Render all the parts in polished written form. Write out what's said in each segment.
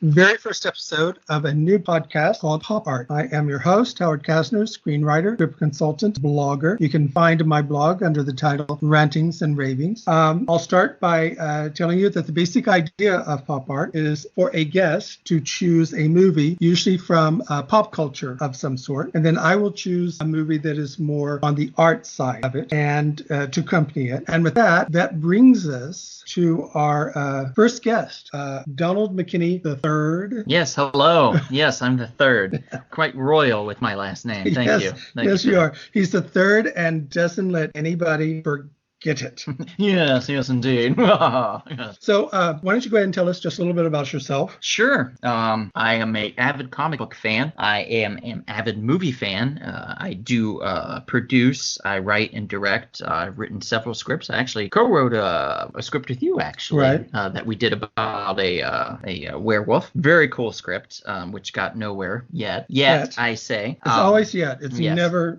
very first episode of a new podcast called Pop Art. I am your host, Howard Casner, screenwriter, script consultant, blogger. You can find my blog under the title Rantings and Ravings. I'll start by telling you that the basic idea of Pop Art is for a guest to choose a movie, usually from pop culture of some sort, and then I will choose a movie that is more on the art side of it and to accompany it. And with that brings us to our first guest, Donald McKinney III. Yes, hello. Yes, I'm the third. Quite royal with my last name. Thank you. Yes, you are. He's the third and doesn't let anybody forget it. Yes, indeed. Yes. So why don't you go ahead and tell us just a little bit about yourself? Sure. I am an avid comic book fan. I am an avid movie fan. I do produce, I write and direct. I've written several scripts. I actually co-wrote a script with you, actually, right. That we did about a werewolf. Very cool script, which got nowhere yet. I say. It's always yet. It's yes. never.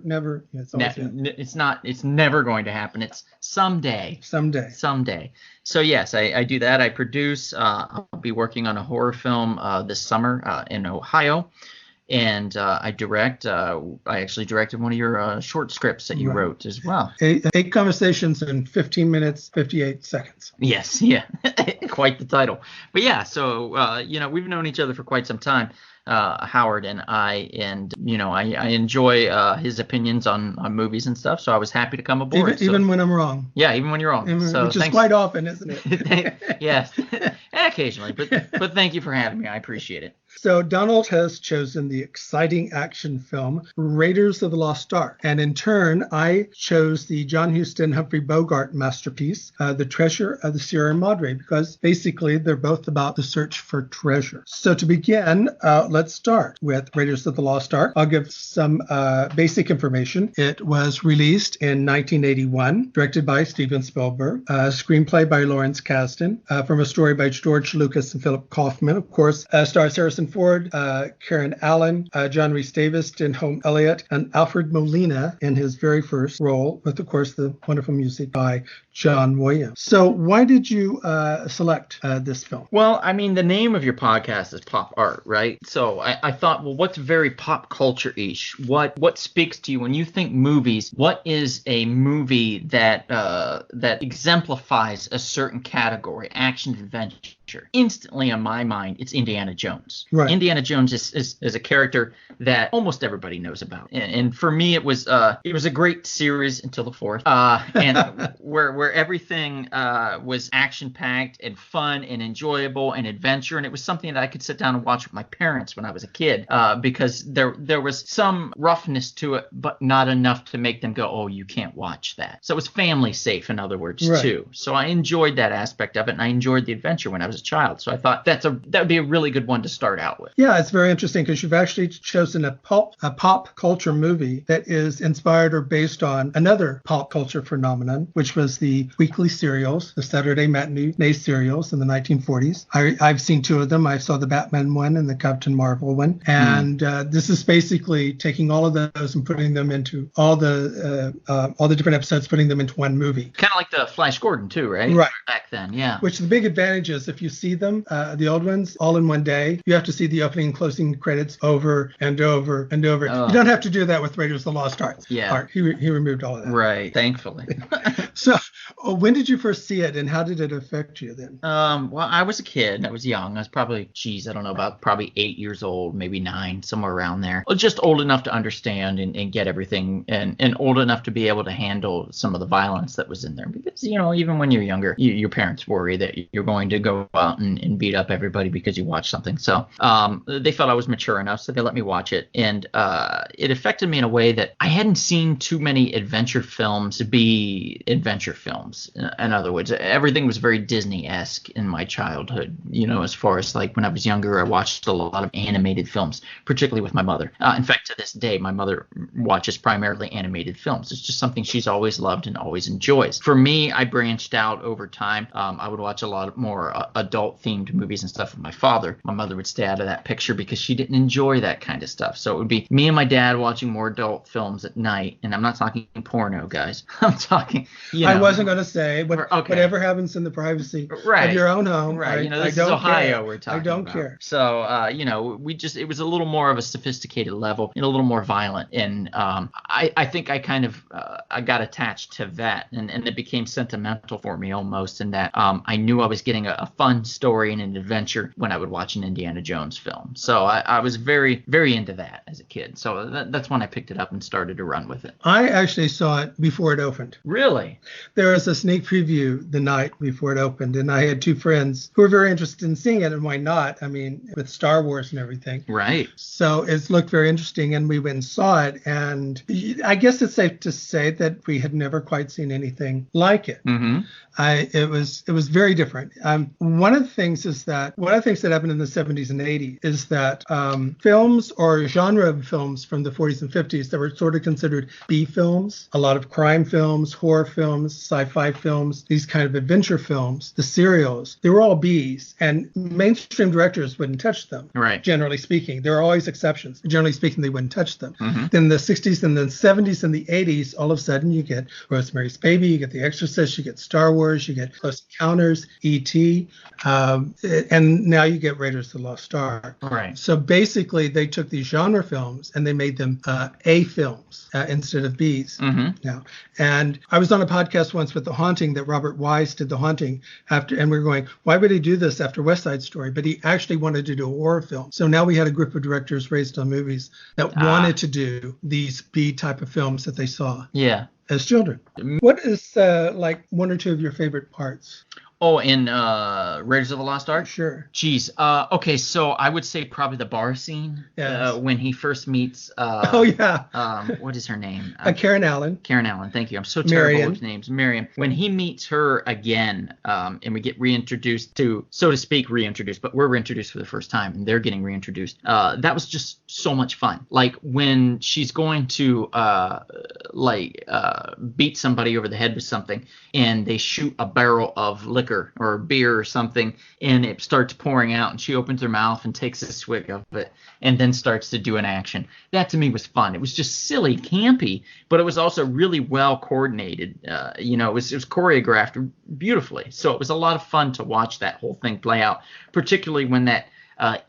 It's always yet. It's not. It's never going to happen. It's someday. So yes, I do that. I produce. I'll be working on a horror film this summer in Ohio, and I direct. I actually directed one of your short scripts that you wrote as well. 8 conversations in 15 minutes, 58 seconds. Yes, yeah, quite the title. But yeah, so we've known each other for quite some time. Howard and I enjoy his opinions on movies and stuff, so I was happy to come aboard. Even when I'm wrong. Yeah, even when you're wrong. Which is quite often, isn't it? Yes, occasionally, but thank you for having me. I appreciate it. So Donald has chosen the exciting action film Raiders of the Lost Ark, and in turn, I chose the John Huston Humphrey Bogart masterpiece, The Treasure of the Sierra Madre, because basically they're both about the search for treasure. So to begin, let's start with Raiders of the Lost Ark. I'll give some basic information. It was released in 1981, directed by Steven Spielberg, screenplay by Lawrence Kasdan, from a story by George Lucas and Philip Kaufman. Of course, stars Harrison Ford, Karen Allen, John Rhys Davis, Denholm Elliott, and Alfred Molina in his very first role, with, of course, the wonderful music by John Williams. So why did you select this film? Well, I mean, the name of your podcast is Pop Art, right? So I thought, well, what's very pop culture-ish? What speaks to you when you think movies? What is a movie that exemplifies a certain category, action, adventure? Instantly, in my mind, it's Indiana Jones. Right. Indiana Jones is a character that almost everybody knows about, and for me, it was a great series until the fourth, and where everything was action packed and fun and enjoyable and adventure, and it was something that I could sit down and watch with my parents when I was a kid, because there was some roughness to it, but not enough to make them go, oh, you can't watch that. So it was family safe, in other words, too. So I enjoyed that aspect of it, and I enjoyed the adventure when I was a child. So I thought that would be a really good one to start out with. Yeah, it's very interesting because you've actually chosen a pop culture movie that is inspired or based on another pop culture phenomenon, which was the weekly serials, the Saturday matinee serials in the 1940s. I've seen 2 of them. I saw the Batman one and the Captain Marvel one. And this is basically taking all of those and putting them into all the different episodes, putting them into one movie. Kind of like the Flash Gordon too, right? Right. Back then, yeah. Which the big advantage is if you see them, the old ones, all in one day, you have to see the opening and closing credits over and over and over. You don't have to do that with Raiders of the Lost Ark. Yeah. He removed all of that. Right. Thankfully. So when did you first see it and how did it affect you then? Well, I was a kid. I was young. I was probably, probably 8 years old, maybe 9, somewhere around there. Just old enough to understand and get everything and old enough to be able to handle some of the violence that was in there. Because, even when you're younger, your parents worry that you're going to go out and beat up everybody because you watched something. So they felt I was mature enough, so they let me watch it. And it affected me in a way that I hadn't seen too many adventure films be adventure films. In other words, everything was very Disney-esque in my childhood. As far as like when I was younger, I watched a lot of animated films, particularly with my mother. In fact, to this day, my mother watches primarily animated films. It's just something she's always loved and always enjoys. For me, I branched out over time. I would watch a lot more adult themed movies and stuff with my father. My mother would stay out of that picture because she didn't enjoy that kind of stuff. So it would be me and my dad watching more adult films at night. And I'm not talking porno, guys. I'm talking, I wasn't going to say, whatever happens in the privacy of your own home. Right. This is Ohio we're talking about. I don't care. So, it was a little more of a sophisticated level and a little more violent. And I think I kind of I got attached to that, and it became sentimental for me almost, in that I knew I was getting a fun story and an adventure when I would watch an Indiana Jones film. So I was very, very into that as a kid. So that's when I picked it up and started to run with it. I actually saw it before it opened. Really? There was a sneak preview the night before it opened, and I had two friends who were very interested in seeing it, and why not? I mean, with Star Wars and everything. Right. So it looked very interesting, and we went and saw it, and I guess it's safe to say that we had never quite seen anything like it. Mm-hmm. It was very different. One of the things that happened in the 70s and 80s is that films or genre of films from the 40s and 50s that were sort of considered B films, a lot of crime films, horror films, sci-fi films, these kind of adventure films, the serials, they were all Bs, and mainstream directors wouldn't touch them. Right. Generally speaking, there are always exceptions. Generally speaking, they wouldn't touch them. Mm-hmm. Then the 60s and the 70s and the 80s, all of a sudden you get Rosemary's Baby, you get The Exorcist, you get Star Wars, you get Close Encounters, E.T., and now you get Raiders of the Lost Ark. Right. So basically, they took these genre films and they made them A films instead of Bs now. And I was on a podcast once with The Haunting that Robert Wise did The Haunting after, and we were going, why would he do this after West Side Story? But he actually wanted to do a horror film. So now we had a group of directors raised on movies that wanted to do these B type of films that they saw. Yeah. As children. What is like one or two of your favorite parts? Oh, in Raiders of the Lost Ark? Sure. Jeez. Okay, so I would say probably the bar scene. Yes. When he first meets what is her name? Karen Allen. Karen Allen, thank you. I'm so terrible with names. Miriam. When he meets her again, and we get reintroduced to, so to speak, but we're reintroduced for the first time, and they're getting reintroduced. That was just so much fun. Like when she's going to beat somebody over the head with something, and they shoot a barrel of liquor or beer or something, and it starts pouring out, and she opens her mouth and takes a swig of it and then starts to do an action. That to me was fun. It was just silly, campy, but it was also really well coordinated. It was choreographed beautifully. So it was a lot of fun to watch that whole thing play out, particularly when that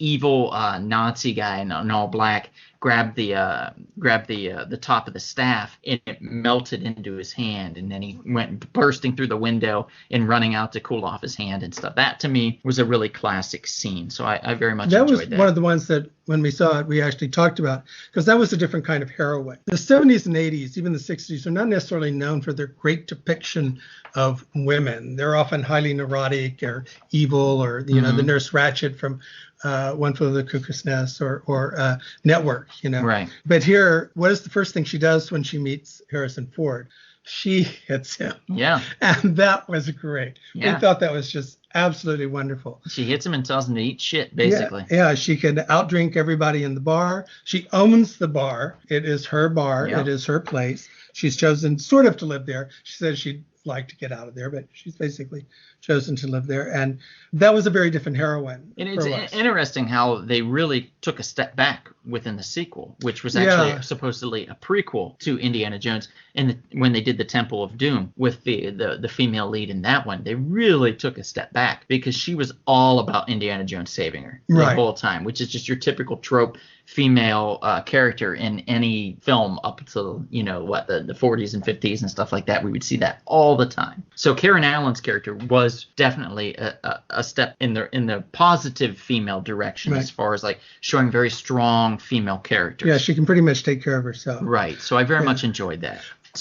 evil Nazi guy in all black grabbed the top of the staff, and it melted into his hand, and then he went bursting through the window and running out to cool off his hand and stuff. That to me was a really classic scene, so I very much enjoyed that. That was one of the ones that when we saw it we actually talked about, because that was a different kind of heroine. The 70s and 80s, even the 60s, are not necessarily known for their great depiction of women. They're often highly neurotic or evil, or the Nurse Ratched from One Flew Over the Cuckoo's Nest or Network. Right. But here, what is the first thing she does when she meets Harrison Ford? She hits him. Yeah. And that was great. Yeah. We thought that was just absolutely wonderful. She hits him and tells him to eat shit, basically. Yeah, she can outdrink everybody in the bar. She owns the bar. It is her bar. Yep. It is her place. She's chosen sort of to live there. She says she'd like to get out of there, but she's basically chosen to live there. And that was a very different heroine. And it's interesting how they really took a step back within the sequel, which was actually supposedly a prequel to Indiana Jones. And when they did the Temple of Doom with the female lead in that one, they really took a step back, because she was all about Indiana Jones saving her the whole time, which is just your typical trope female character in any film up until the 40s and 50s and stuff like that. We would see that all the time. So Karen Allen's character was definitely a step in the positive female direction, as far as like showing very strong female characters. Yeah, she can pretty much take care of herself. Right. So I very much enjoyed that.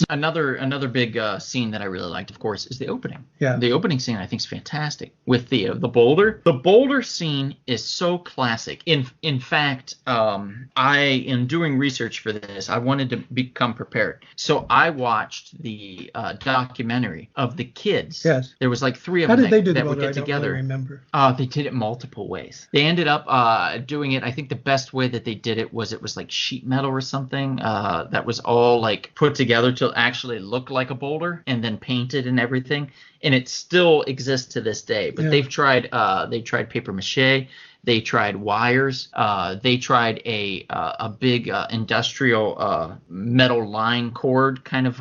Another big scene that I really liked, of course, is the opening. Yeah. The opening scene I think is fantastic with the boulder. The boulder scene is so classic. In fact, I am doing research for this. I wanted to become prepared, so I watched the documentary of the kids. Yes. There was like 3 of them. them How did they do the that would boulder? get together. I don't really remember. They did it multiple ways. They ended up doing it. I think the best way that they did it was like sheet metal or something that was all like put together to actually look like a boulder and then painted and everything. And it still exists to this day. But they've tried paper mache. They tried wires. They tried a big industrial metal line cord kind of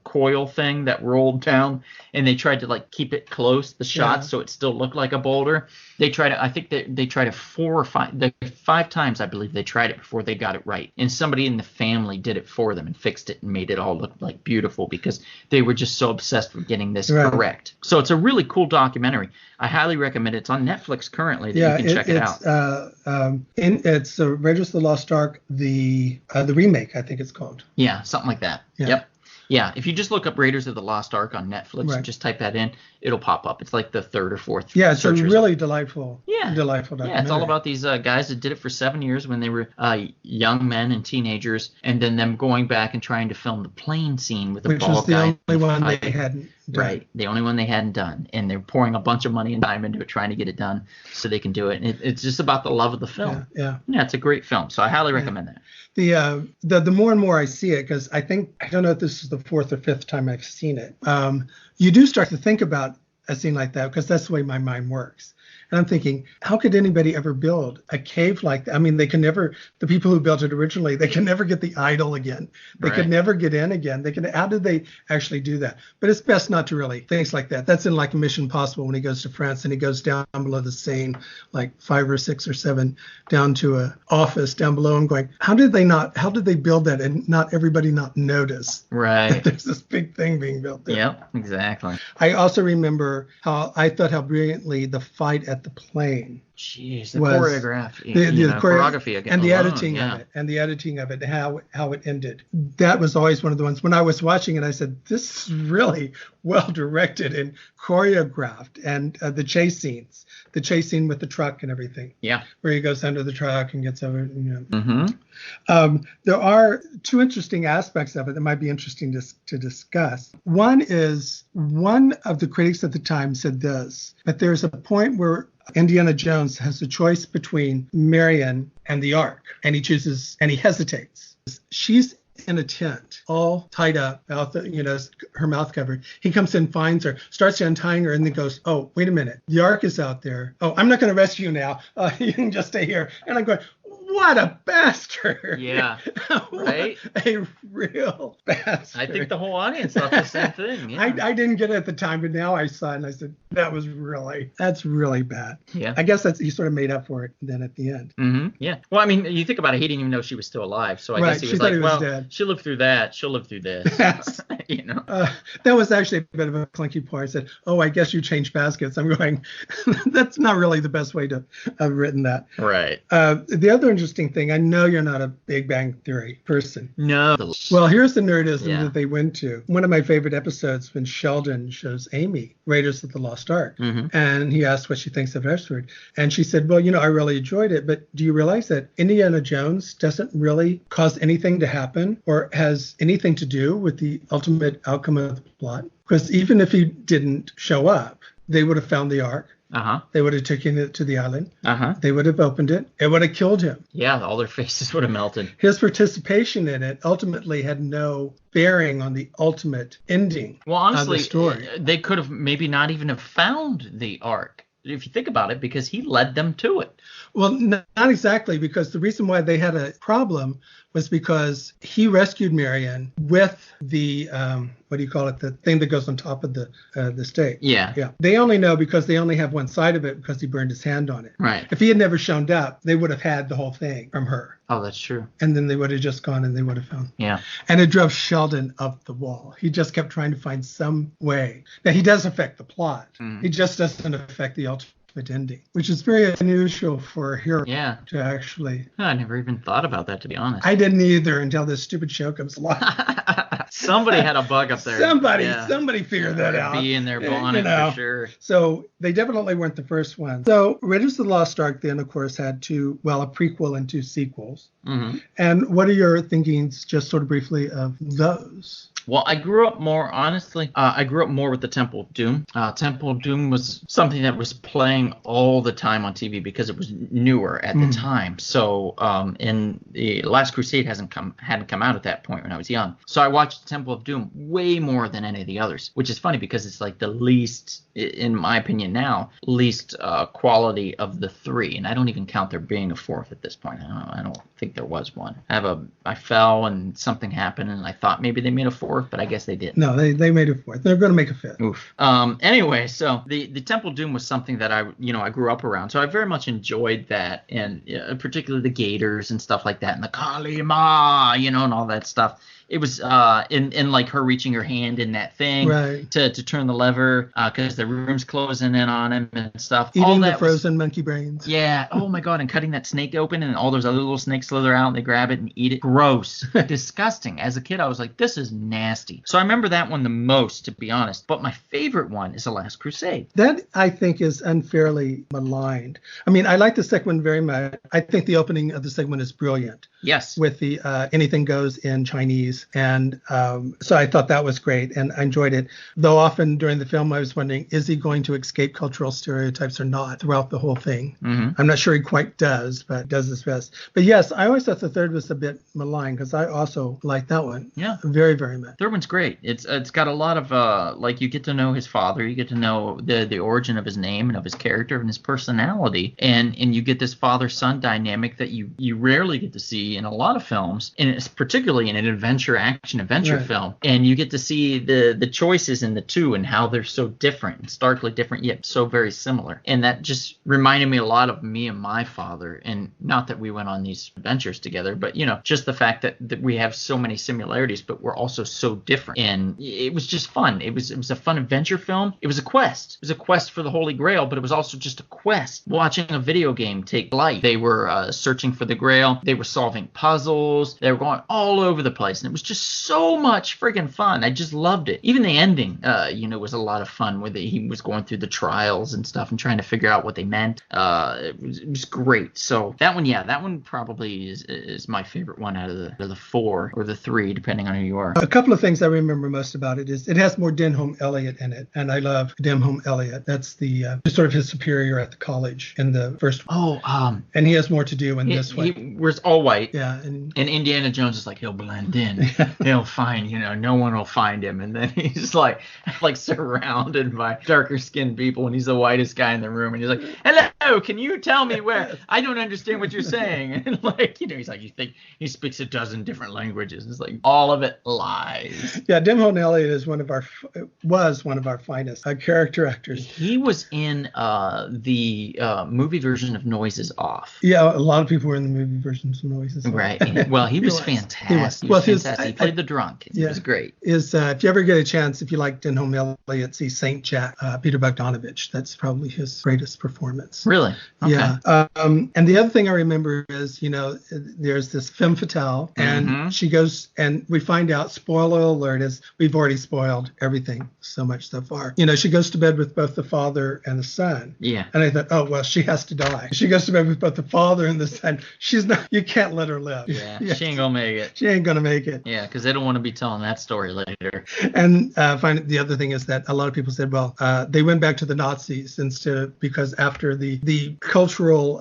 coil thing that rolled down, and they tried to like keep it close, the shot, so it still looked like a boulder. They tried it. I think they tried it 5 times, I believe they tried it before they got it right. And somebody in the family did it for them and fixed it and made it all look like beautiful because they were just so obsessed with getting this correct. So it's a really cool documentary. I highly recommend it. It's on Netflix currently. You can check it out. It's Raiders of the Lost Ark, the remake, I think it's called. Yeah, something like that. Yeah. Yep. Yeah, if you just look up Raiders of the Lost Ark on Netflix, just type that in, it'll pop up. It's like the third or fourth. Yeah, it's a really delightful documentary. Yeah, it's all about these guys that did it for 7 years when they were young men and teenagers, and then them going back and trying to film the plane scene with the ball guy. Which was the only one they hadn't done. Right, the only one they hadn't done. And they're pouring a bunch of money and time into it, trying to get it done so they can do it. And it's just about the love of the film. Yeah, it's a great film, so I highly recommend that. The more and more I see it, because I don't know if this is the 4th or 5th time I've seen it, you do start to think about a scene like that, because that's the way my mind works. And I'm thinking, how could anybody ever build a cave like that? I mean, they can never, the people who built it originally, they can never get the idol again. They could never get in again. How did they actually do that? But it's best not to really things like that. That's in like Mission Impossible when he goes to France and he goes down below the Seine, like 5 or 6 or 7, down to a office down below and going, how did they build that and not everybody not notice? Right. There's this big thing being built there. Yep, exactly. I also remember how brilliantly the fight at the plane. Jeez, the choreography, choreography and the editing of it, how it ended. That was always one of the ones when I was watching it, I said, this is really well directed and choreographed. And the chase scene with the truck and everything. Yeah. Where he goes under the truck and gets over. There are 2 interesting aspects of it that might be interesting to discuss. One is, one of the critics at the time said this, but there's a point where Indiana Jones has a choice between Marion and the Ark, and he hesitates. She's in a tent, all tied up, her mouth covered. He comes in, finds her, starts untying her, and then goes, oh, wait a minute. The Ark is out there. Oh, I'm not going to rescue you now. You can just stay here. And I'm going, what a bastard. Yeah. Right? A real bastard. I think the whole audience thought the same thing. Yeah. I didn't get it at the time, but now I saw it and I said, that's really bad. Yeah. I guess he sort of made up for it then at the end. Mm-hmm. Yeah. Well, I mean, you think about it, he didn't even know she was still alive. So I guess he was like, dead. She'll live through that. She'll live through this. Yes. That was actually a bit of a clunky part. I said, oh, I guess you changed baskets. I'm going, that's not really the best way to have written that. Right. The other interesting thing, I know you're not a Big Bang Theory person. No. Well, here's the nerdism that they went to. One of my favorite episodes when Sheldon shows Amy Raiders of the Lost Ark, and he asked what she thinks of Ashford, and she said, well, I really enjoyed it, but do you realize that Indiana Jones doesn't really cause anything to happen or has anything to do with the ultimate outcome of the plot? Because even if he didn't show up, they would have found the Ark. They would have taken it to the island. They would have opened it. It would have killed him. Yeah, all their faces would have melted. His participation in it ultimately had no bearing on the ultimate ending. Well, honestly, of the story. They could have maybe not even have found the Ark, if you think about it, because he led them to it. Well, not exactly, because the reason why they had a problem was because he rescued Marion with the the thing that goes on top of the stake. Yeah. They only know because they only have one side of it because he burned his hand on it. Right. If he had never shown up, they would have had the whole thing from her. Oh, that's true. And then they would have just gone and they would have found. Yeah. And it drove Sheldon up the wall. He just kept trying to find some way. Now, he does affect the plot. He just doesn't affect the ultimate ending, which is very unusual for a hero to actually. I never even thought about that, to be honest. I didn't either until this stupid show comes along. Somebody had a bug up there. Somebody figured that out. Be in their bonnet for sure. So they definitely weren't the first one. So Raiders of the Lost Ark then, of course, had a prequel and 2 sequels. And what are your thinkings, just sort of briefly, of those? Well, I grew up more, honestly, I grew up more with the Temple of Doom. Temple of Doom was something that was playing all the time on TV because it was newer at the time. So, and the Last Crusade hadn't come out at that point when I was young. So I watched Temple of Doom way more than any of the others, which is funny because it's like the least, in my opinion now, least quality of the three. And I don't even count there being a fourth at this point. I don't think there was one. I fell and something happened and I thought maybe they made a fourth, but I guess they didn't. No, they made a fourth. They're going to make a fifth. Oof. Anyway, so the Temple of Doom was something that I grew up around, so I very much enjoyed that, and particularly the Gators and stuff like that, and the Kalima, and all that stuff. It was in like her reaching her hand in that thing to turn the lever because the room's closing in on him and stuff. Eating all the that frozen monkey brains. Yeah. Oh my God. And cutting that snake open and all those other little snakes slither out and they grab it and eat it. Gross. Disgusting. As a kid, I was like, this is nasty. So I remember that one the most, to be honest. But my favorite one is The Last Crusade. That, I think, is unfairly maligned. I mean, I like the second one very much. I think the opening of the second one is brilliant. Yes. With the anything goes in Chinese. And so I thought that was great and I enjoyed it. Though often during the film, I was wondering, is he going to escape cultural stereotypes or not throughout the whole thing? I'm not sure he quite does, but does his best. But yes, I always thought the third was a bit maligned because I also liked that one. Yeah. Very, very much. Third one's great. It's got a lot of, like, you get to know his father. You get to know the origin of his name and of his character and his personality. And you get this father-son dynamic that you rarely get to see in a lot of films, and it's particularly in an action-adventure film. And you get to see the choices in the two and how they're so different, starkly different, yet so very similar. And that just reminded me a lot of me and my father. And not that we went on these adventures together, but, just the fact that we have so many similarities, but we're also so different. And it was just fun. It was a fun adventure film. It was a quest. It was a quest for the Holy Grail, but it was also just a quest. Watching a video game take life. They were searching for the Grail. They were solving puzzles. They were going all over the place. And it was just so much friggin' fun. I just loved it. Even the ending, was a lot of fun with it. He was going through the trials and stuff and trying to figure out what they meant. It was great. So that one probably is my favorite one out of the four or the three, depending on who you are. A couple of things I remember most about it is it has more Denholm Elliott in it, and I love Denholm Elliott. That's the sort of his superior at the college in the first one. And he has more to do in this one. He wears all white. Yeah. And Indiana Jones is like, he'll blend in. He'll find, no one will find him. And then he's like surrounded by darker skinned people, and he's the whitest guy in the room. And he's like, hello, can you tell me where? I don't understand what you're saying. And he's like, you think he speaks a dozen different languages. It's like all of it lies. Yeah, Denholm Elliott is was one of our finest character actors. He was in the movie version of Noises Off. Yeah, a lot of people were in the movie versions of Noises Off. Right. Well, he was fantastic. He was fantastic. He played the drunk. It was great. If you ever get a chance, if you like Denholm Elliott, see Saint Jack, Peter Bogdanovich. That's probably his greatest performance. Really? Okay. Yeah. And the other thing I remember is, there's this femme fatale, and she goes, and we find out, spoiler alert, is we've already spoiled everything so much so far. She goes to bed with both the father and the son. Yeah. And I thought, oh, well, she has to die. She goes to bed with both the father and the son. You can't let her live. Yeah. She ain't gonna make it. She ain't gonna make it. Yeah, because they don't want to be telling that story later. And the other thing is that a lot of people said, well, they went back to the Nazis because after the cultural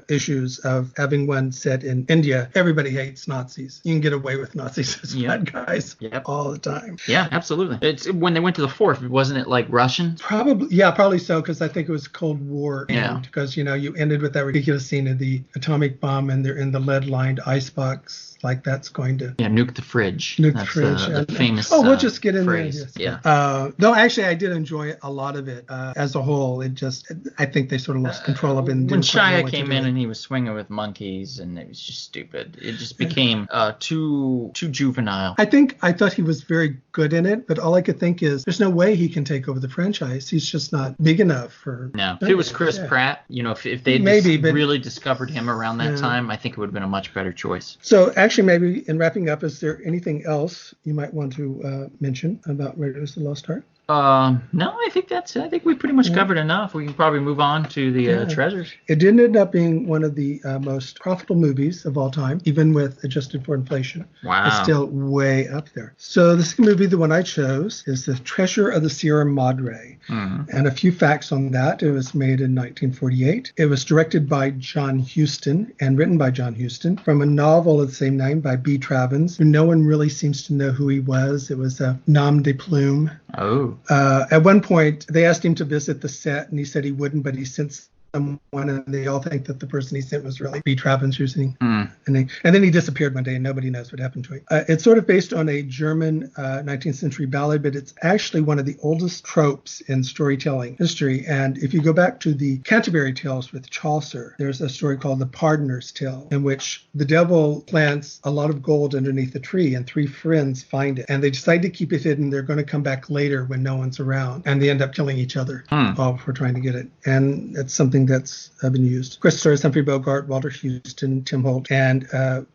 issues of having one set in India, everybody hates Nazis. You can get away with Nazis as bad guys all the time. Yeah, absolutely. It's when they went to the fourth, wasn't it like Russian? Probably so, because I think it was Cold War. Yeah. Because, you ended with that ridiculous scene of the atomic bomb and they're in the lead-lined icebox. Like that's going to nuke the fridge. The fridge. The famous we'll just get in phrase. There. Yes. Yeah. No, actually, I did enjoy a lot of it as a whole. I think they sort of lost control of it. When Shia came in and he was swinging with monkeys, and it was just stupid. It just became too juvenile. I thought he was very good in it, but all I could think is there's no way he can take over the franchise. He's just not big enough for. No, if it was Chris Pratt, if they really discovered him around that time, I think it would have been a much better choice. So actually, maybe in wrapping up, is there anything else you might want to mention about Raiders of the Lost Ark? No, I think that's it. I think we pretty much covered enough. We can probably move on to the treasures. It did end up being one of the most profitable movies of all time, even with adjusted for inflation. Wow. It's still way up there. So the second movie, the one I chose, is The Treasure of the Sierra Madre. Mm-hmm. And a few facts on that. It was made in 1948. It was directed by John Huston and written by John Huston from a novel of the same name by B. Travins, who no one really seems to know who he was. It was a nom de plume. Oh. At one point, they asked him to visit the set, and he said he wouldn't, but he sent someone, and they all think that the person he sent was really B. Travins using. And then he disappeared one day, and nobody knows what happened to him. It's sort of based on a German 19th century ballad, but it's actually one of the oldest tropes in storytelling history. And if you go back to the Canterbury Tales with Chaucer, there's a story called The Pardoner's Tale, in which the devil plants a lot of gold underneath the tree, and three friends find it. And they decide to keep it hidden. They're going to come back later when no one's around. And they end up killing each other while we're trying to get it. And it's something that's been used. Of course, stars Humphrey Bogart, Walter Huston, Tim Holt, and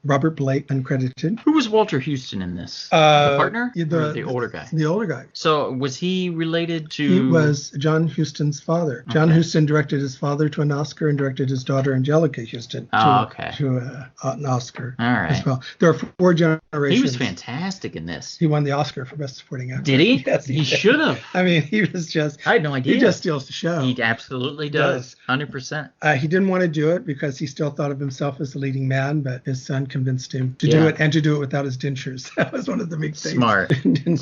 Robert Blake, uncredited. Who was Walter Huston in this? The partner? Or the older guy? The older guy. So was he related to... He was John Huston's father. Okay. John Huston directed his father to an Oscar and directed his daughter Angelica Huston to an Oscar as well. There are 4 generations. He was fantastic in this. He won the Oscar for Best Supporting Actor. Did he? Yes, he should have. I mean, he was just... I had no idea. He just steals the show. He absolutely does. 100%. He didn't want to do it because he still thought of himself as the leading man, but his son convinced him to do it, and to do it without his dentures. That was one of the big things.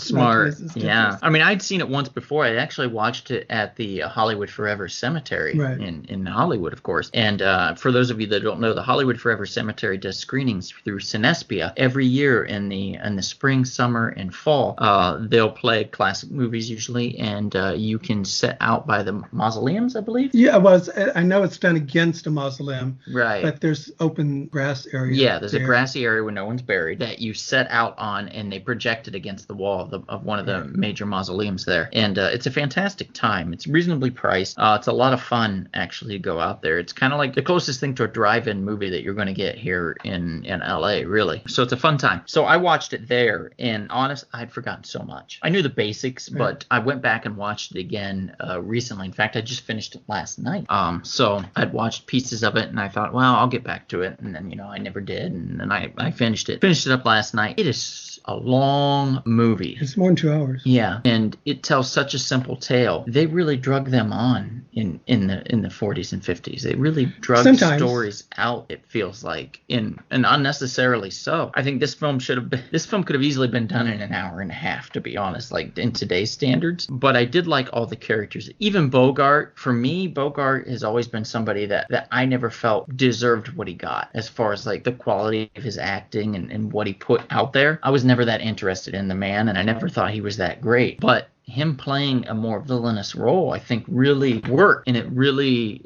Smart. Yeah. I mean, I'd seen it once before. I actually watched it at the Hollywood Forever Cemetery in Hollywood, of course. And for those of you that don't know, the Hollywood Forever Cemetery does screenings through Cinespia every year in the spring, summer, and fall. They'll play classic movies usually, and you can sit out by the mausoleums, I believe. Yeah, it was. I know it's done against a mausoleum, right? But there's open grass area. Yeah, there's a grassy area where no one's buried that you set out on, and they project it against the wall of one of the major mausoleums there. And it's a fantastic time. It's reasonably priced. It's a lot of fun actually to go out there. It's kind of like the closest thing to a drive-in movie that you're going to get here in LA, really. So it's a fun time. So I watched it there, and honest, I'd forgotten so much. I knew the basics, but I went back and watched it again recently. In fact, I just finished it last night. So I'd watched pieces of it, and I thought, well, I'll get back to it. And then, I never did. And then I finished it. Finished it up last night. It is a long movie. It's more than 2 hours. Yeah, and it tells such a simple tale. They really drug them on in the 40s and 50s. They really drug stories out, it feels like, and unnecessarily so. I think this film could have easily been done in an hour and a half, to be honest, like in today's standards. But I did like all the characters. Even Bogart, for me, Bogart has always been somebody that I never felt deserved what he got as far as like the quality of his acting and what he put out there. I was never that interested in the man, and I never thought he was that great. But him playing a more villainous role, I think, really worked, and it really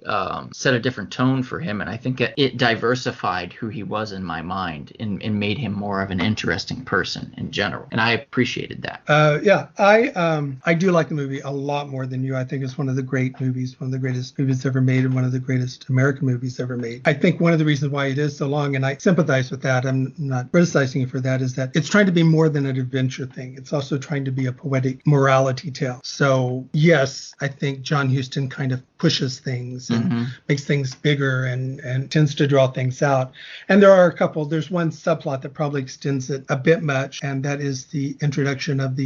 set a different tone for him. And I think it diversified who he was in my mind and made him more of an interesting person in general. And I appreciated that. I do like the movie a lot more than you. I think it's one of the great movies, one of the greatest movies ever made, and one of the greatest American movies ever made. I think one of the reasons why it is so long, and I sympathize with that, I'm not criticizing you for that, is that it's trying to be more than an adventure thing. It's also trying to be a poetic morality tale. So yes, I think John Huston kind of pushes things and makes things bigger and tends to draw things out. And there's one subplot that probably extends it a bit much, and that is the introduction of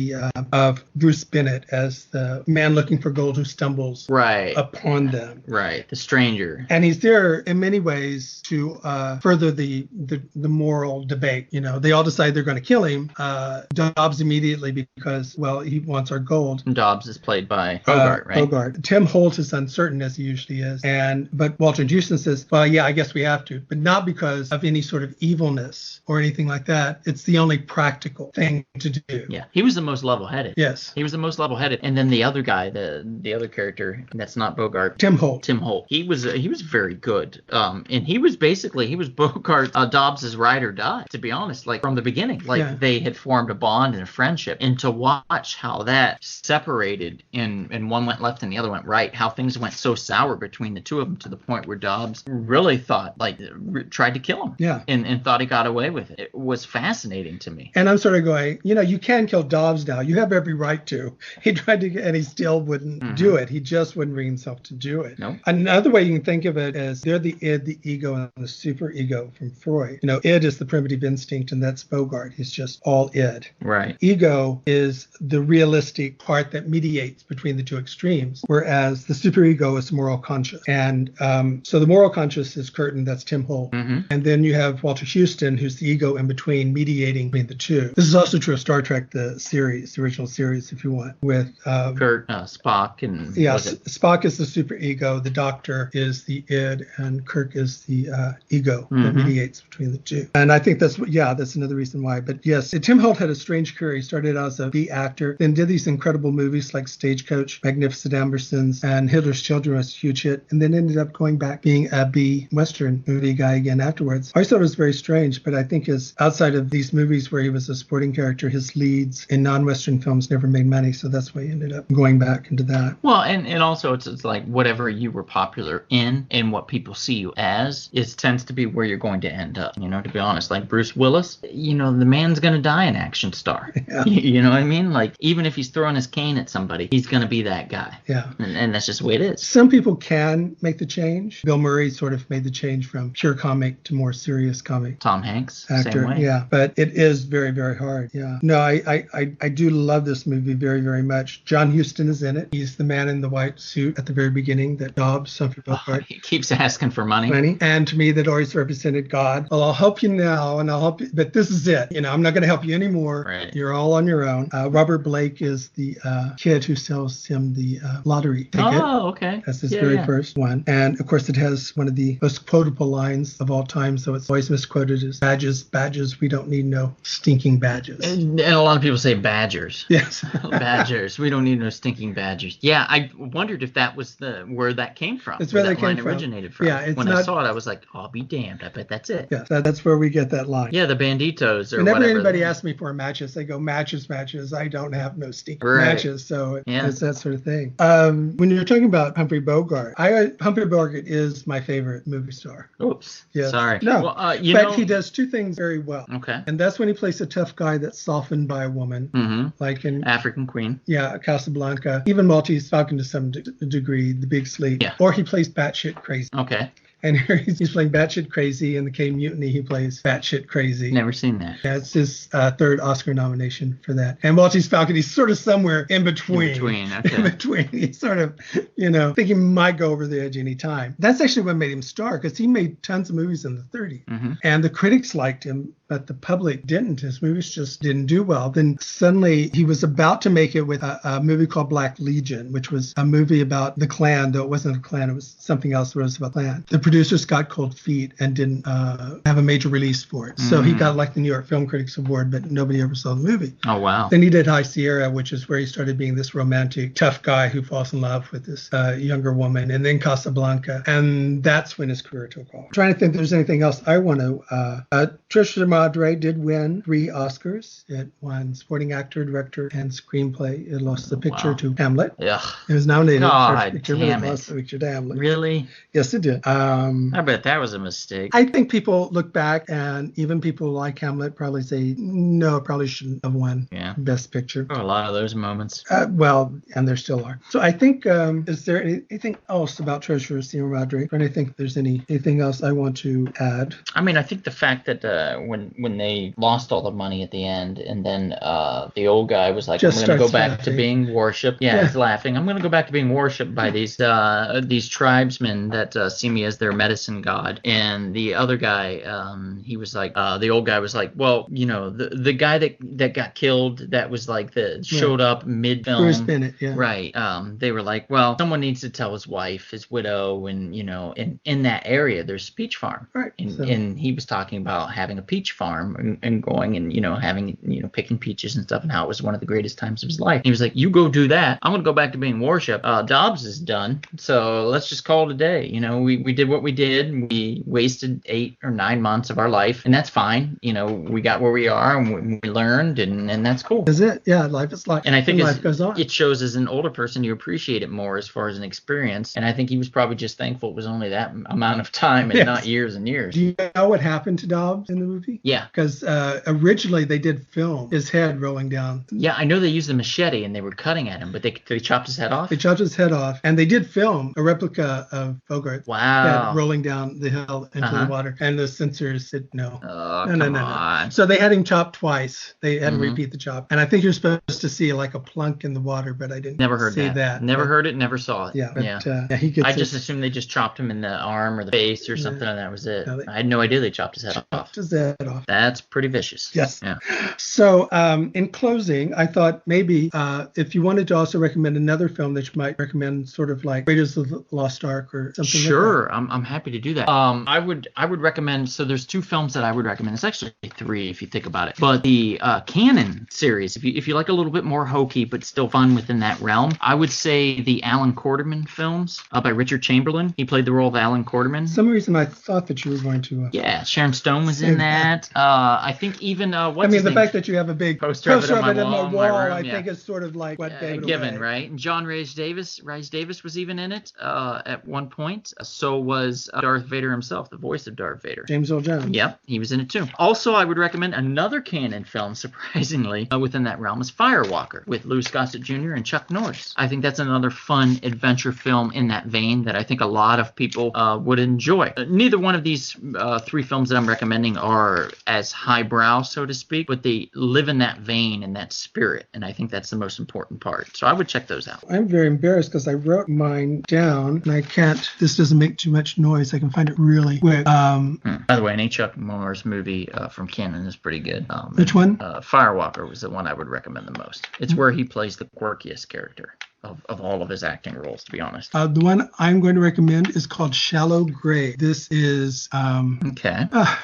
of Bruce Bennett as the man looking for gold who stumbles upon them. Right, the stranger. And he's there in many ways to further the moral debate. They all decide they're going to kill him. Dobbs immediately, because, well, he wants our gold. And Dobbs is played by Bogart, right? Bogart. Tim Holt is uncertain, as he usually is. But Walter Huston says, well, yeah, I guess we have to, but not because of any sort of evilness or anything like that. It's the only practical thing to do. Yeah, he was the most level-headed. Yes. He was the most level-headed. And then the other guy, the other character, that's not Bogart. Tim Holt. He was very good. And he was Bogart, Dobbs' ride or die, to be honest, like from the beginning. They had formed a bond and a friendship. And to watch how that separated and one went left and the other went right, how things went went so sour between the two of them to the point where Dobbs really thought, tried to kill him. Yeah. And thought he got away with it. It was fascinating to me. And I'm sort of going, you can kill Dobbs now. You have every right to. He tried to, and he still wouldn't do it. He just wouldn't bring himself to do it. Nope. Another way you can think of it is they're the id, the ego, and the super ego from Freud. Id is the primitive instinct, and that's Bogart. He's just all id. Right. Ego is the realistic part that mediates between the two extremes, whereas the superego is moral conscious. And so the moral conscious is Curtin, that's Tim Holt. And then you have Walter Houston, who's the ego in between, mediating between the two. This is also true of Star Trek, the series, the original series, if you want, with Kurt, Spock, and Spock is the superego, the Doctor is the id, and Kirk is the ego that mediates between the two. And I think that's another reason why. But yes, Tim Holt had a strange career. He started out as a B actor, then did these incredible movies like Stagecoach, Magnificent Ambersons, and Hitler's Children was a huge hit, and then ended up going back being a B Western movie guy again afterwards. I always thought it was very strange, but I think outside of these movies where he was a supporting character, his leads in non-Western films never made money, so that's why he ended up going back into that. Well, and also it's like whatever you were popular in and what people see you as, it tends to be where you're going to end up, to be honest. Like Bruce Willis, the man's going to die an action star. Yeah. You know what I mean? Like, even if he's throwing his cane at somebody, he's going to be that guy. Yeah. And that's just the way it is. Some people can make the change. Bill Murray sort of made the change from pure comic to more serious comic. Tom Hanks, actor. Same way. Yeah, but it is very, very hard. Yeah. No, I do love this movie very, very much. John Huston is in it. He's the man in the white suit at the very beginning that Dobbs, Humphrey Bogart. He keeps asking for money. And to me, that always represented God. Well, I'll help you now, and I'll help you, but this is it. I'm not going to help you anymore. Right. You're all on your own. Robert Blake is the kid who sells him the lottery ticket. Oh, okay. That's his very first one. And of course, it has one of the most quotable lines of all time, so it's always misquoted as badges, we don't need no stinking badges. And a lot of people say badgers. Yes. Badgers. We don't need no stinking badgers. Yeah, I wondered if that was where that came from. It's where that line came from. Originated from. Yeah, when I saw it, I was like, I'll be damned. I bet that's it. Yes, that's where we get that line. Yeah, the Banditos or Whenever whatever. anybody asks me for matches, they go, matches. I don't have no stinking matches. So it's that sort of thing. When you're talking about Humphrey Bogart, Humphrey Bogart is my favorite movie star. Oops. Yes. Sorry. No. Well, he does two things very well. Okay. And that's when he plays a tough guy that's softened by a woman. Like in African Queen. Yeah, Casablanca. Even Maltese Falcon to some degree, The Big Sleep. Yeah. Or he plays batshit crazy. Okay. And here he's playing batshit crazy. In the K Mutiny, he plays batshit crazy. Never seen that. Yeah, it's his third Oscar nomination for that. And Maltese Falcon, he's sort of somewhere in between. Okay. In between. He's sort of, think he might go over the edge any time. That's actually what made him star, because he made tons of movies in the 30s. And the critics liked him, but the public didn't. His movies just didn't do well. Then suddenly he was about to make it with a movie called Black Legion, which was a movie about the Klan, though it wasn't a Klan, it was something else that was about the Klan. The producers got cold feet and didn't have a major release for it. So he got the New York Film Critics Award, but nobody ever saw the movie. Oh, wow. Then he did High Sierra, which is where he started being this romantic, tough guy who falls in love with this younger woman, and then Casablanca. And that's when his career took off. I'm trying to think if there's anything else I want to... Sierra Madre did win 3 Oscars. It won Supporting Actor, Director, and Screenplay. It lost the picture to Hamlet. Ugh. It was nominated for God, picture, but it lost the picture to Hamlet. Really? Yes, it did. I bet that was a mistake. I think people look back, and even people like Hamlet probably say, no, it probably shouldn't have won Best Picture. There are a lot of those moments. And there still are. So I think, is there anything else about Treasure of Sierra Madre? I don't think there's anything else I want to add. I mean, I think the fact that when they lost all the money at the end, and then the old guy was like, I'm going to go back to being worshipped. Yeah, he's laughing. I'm going to go back to being worshipped by these tribesmen that see me as their medicine god. And the other guy, he was like, the old guy was like, well, the guy that got killed, that was like showed up mid-film. Bruce Bennett, yeah. Right. They were like, well, someone needs to tell his wife, his widow, and in that area there's a peach farm. Right. And he was talking about having a peach farm and going and, having, picking peaches and stuff, and how it was one of the greatest times of his life. And he was like, you go do that. I'm going to go back to being warship. Dobbs is done. So let's just call it a day. We did what we did. We wasted 8 or 9 months of our life, and that's fine. We got where we are, and we learned, and that's cool. Is it? Yeah, life is like, and I think life goes on. It shows as an older person, you appreciate it more as far as an experience. And I think he was probably just thankful it was only that amount of time and not years and years. Do you know what happened to Dobbs in the movie? Yeah. Because originally they did film his head rolling down. Yeah, I know they used the machete and they were cutting at him, but they chopped his head off? They chopped his head off, and they did film a replica of Bogart. Wow. Head rolling down the hill into the water, and the censors said no. Oh, no. So they had him chopped twice. They had to repeat the chop. And I think you're supposed to see like a plunk in the water, but I didn't see that. Never heard it, never saw it. Yeah. But, he gets I just assumed they just chopped him in the arm or the face or something, and that was it. No, I had no idea they chopped his head off. His head off. That's pretty vicious. Yes. Yeah. So in closing, I thought maybe if you wanted to also recommend another film that you might recommend, sort of like Raiders of the Lost Ark or something like that. Sure, I'm happy to do that. I would recommend, so there's 2 films that I would recommend. It's actually 3 if you think about it. But the Canon series, if you like a little bit more hokey but still fun within that realm, I would say the Alan Quarterman films by Richard Chamberlain. He played the role of Alan Quarterman. For some reason I thought that you were going to. Yeah, Sharon Stone was in that. I think even the fact that you have a big poster of it on my wall, I think is sort of like what gave it given, away. Right? And John Rhys Davis was even in it at one point. So was Darth Vader himself, the voice of Darth Vader. James Earl Jones. Yep, he was in it too. Also, I would recommend another Canon film, surprisingly, within that realm, is Firewalker with Louis Gossett Jr. and Chuck Norris. I think that's another fun adventure film in that vein that I think a lot of people would enjoy. Neither one of these 3 films that I'm recommending are as highbrow, so to speak, but they live in that vein and that spirit, and I think that's the most important part. So I would check those out. I'm very embarrassed because I wrote mine down, and I can't. This doesn't make too much noise. I can find it really quick. By the way, any Chuck Norris movie from Canon is pretty good. Which one? Firewalker was the one I would recommend the most. It's where he plays the quirkiest character of all of his acting roles, to be honest. The one I'm going to recommend is called Shallow Grave. This is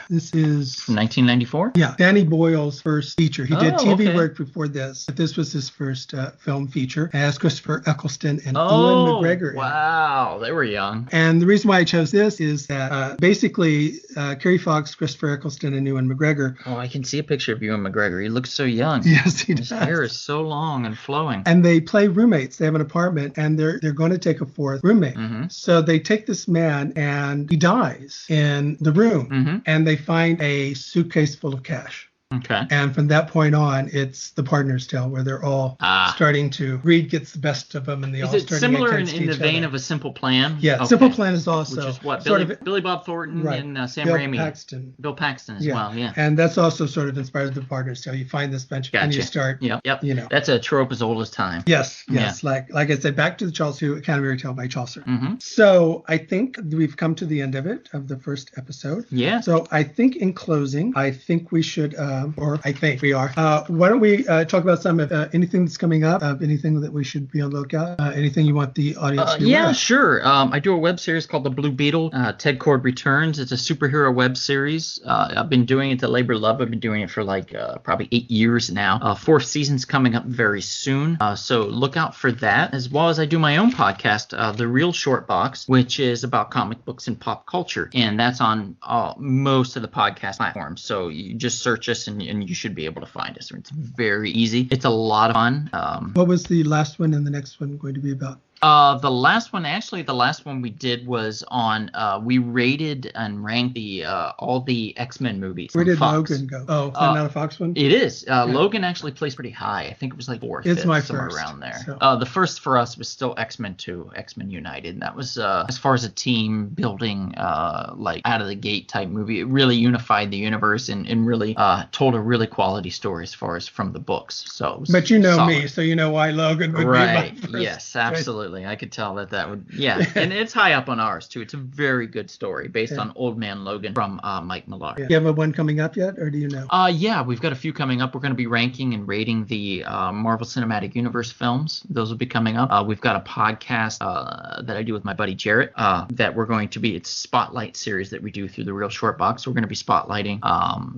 this is from 1994. Yeah, Danny Boyle's first feature. He did TV work before this, but this was his first film feature. It has Christopher Eccleston and Ewan McGregor. Wow, they were young. And the reason why I chose this is that basically Kerry Fox, Christopher Eccleston, and Ewan McGregor. Oh, I can see a picture of Ewan McGregor. He looks so young. Yes, he does. His hair is so long and flowing. And they play roommates. They have an apartment, and they're going to take a 4th roommate. So they take this man, and he dies in the room, and they find a suitcase full of cash. Okay. And from that point on, it's the partner's tale, where they're all starting to. Reed gets the best of them, and they all starting to get similar against in the vein of A Simple Plan? Yeah, Simple Plan is also. Which is what? Sort of, Billy Bob Thornton and Sam Bill Raimi. Paxton. Bill Paxton as well, yeah. And that's also sort of inspired the partner's tale. You find this bench and you start. Yep. That's a trope as old as time. Yes. Yeah. Like I said, back to the Charles II Canterbury Tale by Chaucer. So I think we've come to the end of it, of the first episode. Yeah. So I think in closing, we should, we are. Why don't we talk about some of anything that's coming up, anything that we should be on the lookout, anything you want the audience to know? Yeah, sure. I do a web series called The Blue Beetle. Ted Cord Returns. It's a superhero web series. I've been doing it to labor love. I've been doing it for probably 8 years now. 4th season's coming up very soon. So look out for that, as well as I do my own podcast, The Real Short Box, which is about comic books and pop culture. And that's on most of the podcast platforms. So you just search us and you should be able to find us. It's very easy. It's a lot of fun. What was the last one and the next one going to be about? The last one we did was on, we rated and ranked all the X-Men movies. Where did Fox. Logan go? Oh, not a Fox one? It is. Logan actually placed pretty high. I think it was like 4th. It's my somewhere first, around there. So. The first for us was still X-Men 2, X-Men United. And that was, as far as a team building, like out of the gate type movie, it really unified the universe and really told a really quality story as far as from the books. So, but you know solid. Me, so you know why Logan would be my first Yes, absolutely. absolutely. I could tell that would, yeah. And it's high up on ours, too. It's a very good story based on Old Man Logan from Mike Millar. Do you have one coming up yet, or do you know? Yeah, we've got a few coming up. We're going to be ranking and rating the Marvel Cinematic Universe films. Those will be coming up. We've got a podcast that I do with my buddy Jarrett that we're going to be, it's a spotlight series that we do through the Real Short Box. We're going to be spotlighting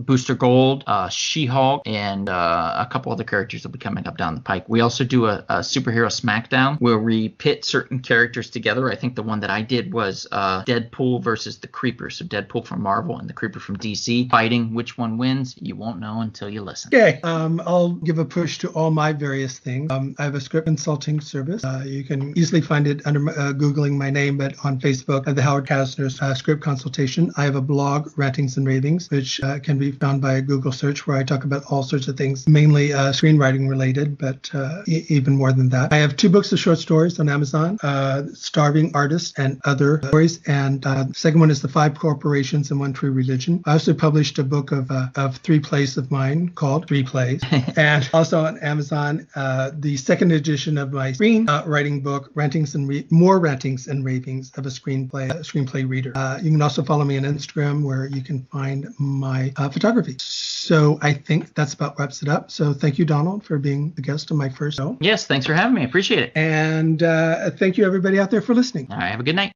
Booster Gold, She-Hulk, and a couple other characters will be coming up down the pike. We also do a superhero smackdown where we pit certain characters together. I think the one that I did was Deadpool versus the Creeper. So Deadpool from Marvel and the Creeper from DC fighting. Which one wins? You won't know until you listen. Okay. I'll give a push to all my various things. I have a script consulting service. You can easily find it under Googling my name, but on Facebook, the Howard Casner script consultation. I have a blog, Rantings and Ravings, which can be found by a Google search, where I talk about all sorts of things, mainly screenwriting related, but even more than that. I have 2 books of short stories on Amazon, Starving Artist and Other Stories, and the second one is The 5 Corporations and One True Religion. I also published a book of 3 plays of mine called 3 Plays, and also on Amazon, the second edition of my screenwriting book, More Rantings and Ravings of a Screenplay Reader. You can also follow me on Instagram, where you can find my photography. So I think that's about wraps it up. So thank you, Donald, for being the guest on my first show. Yes, thanks for having me. I appreciate it. And thank you, everybody out there, for listening. All right, have a good night.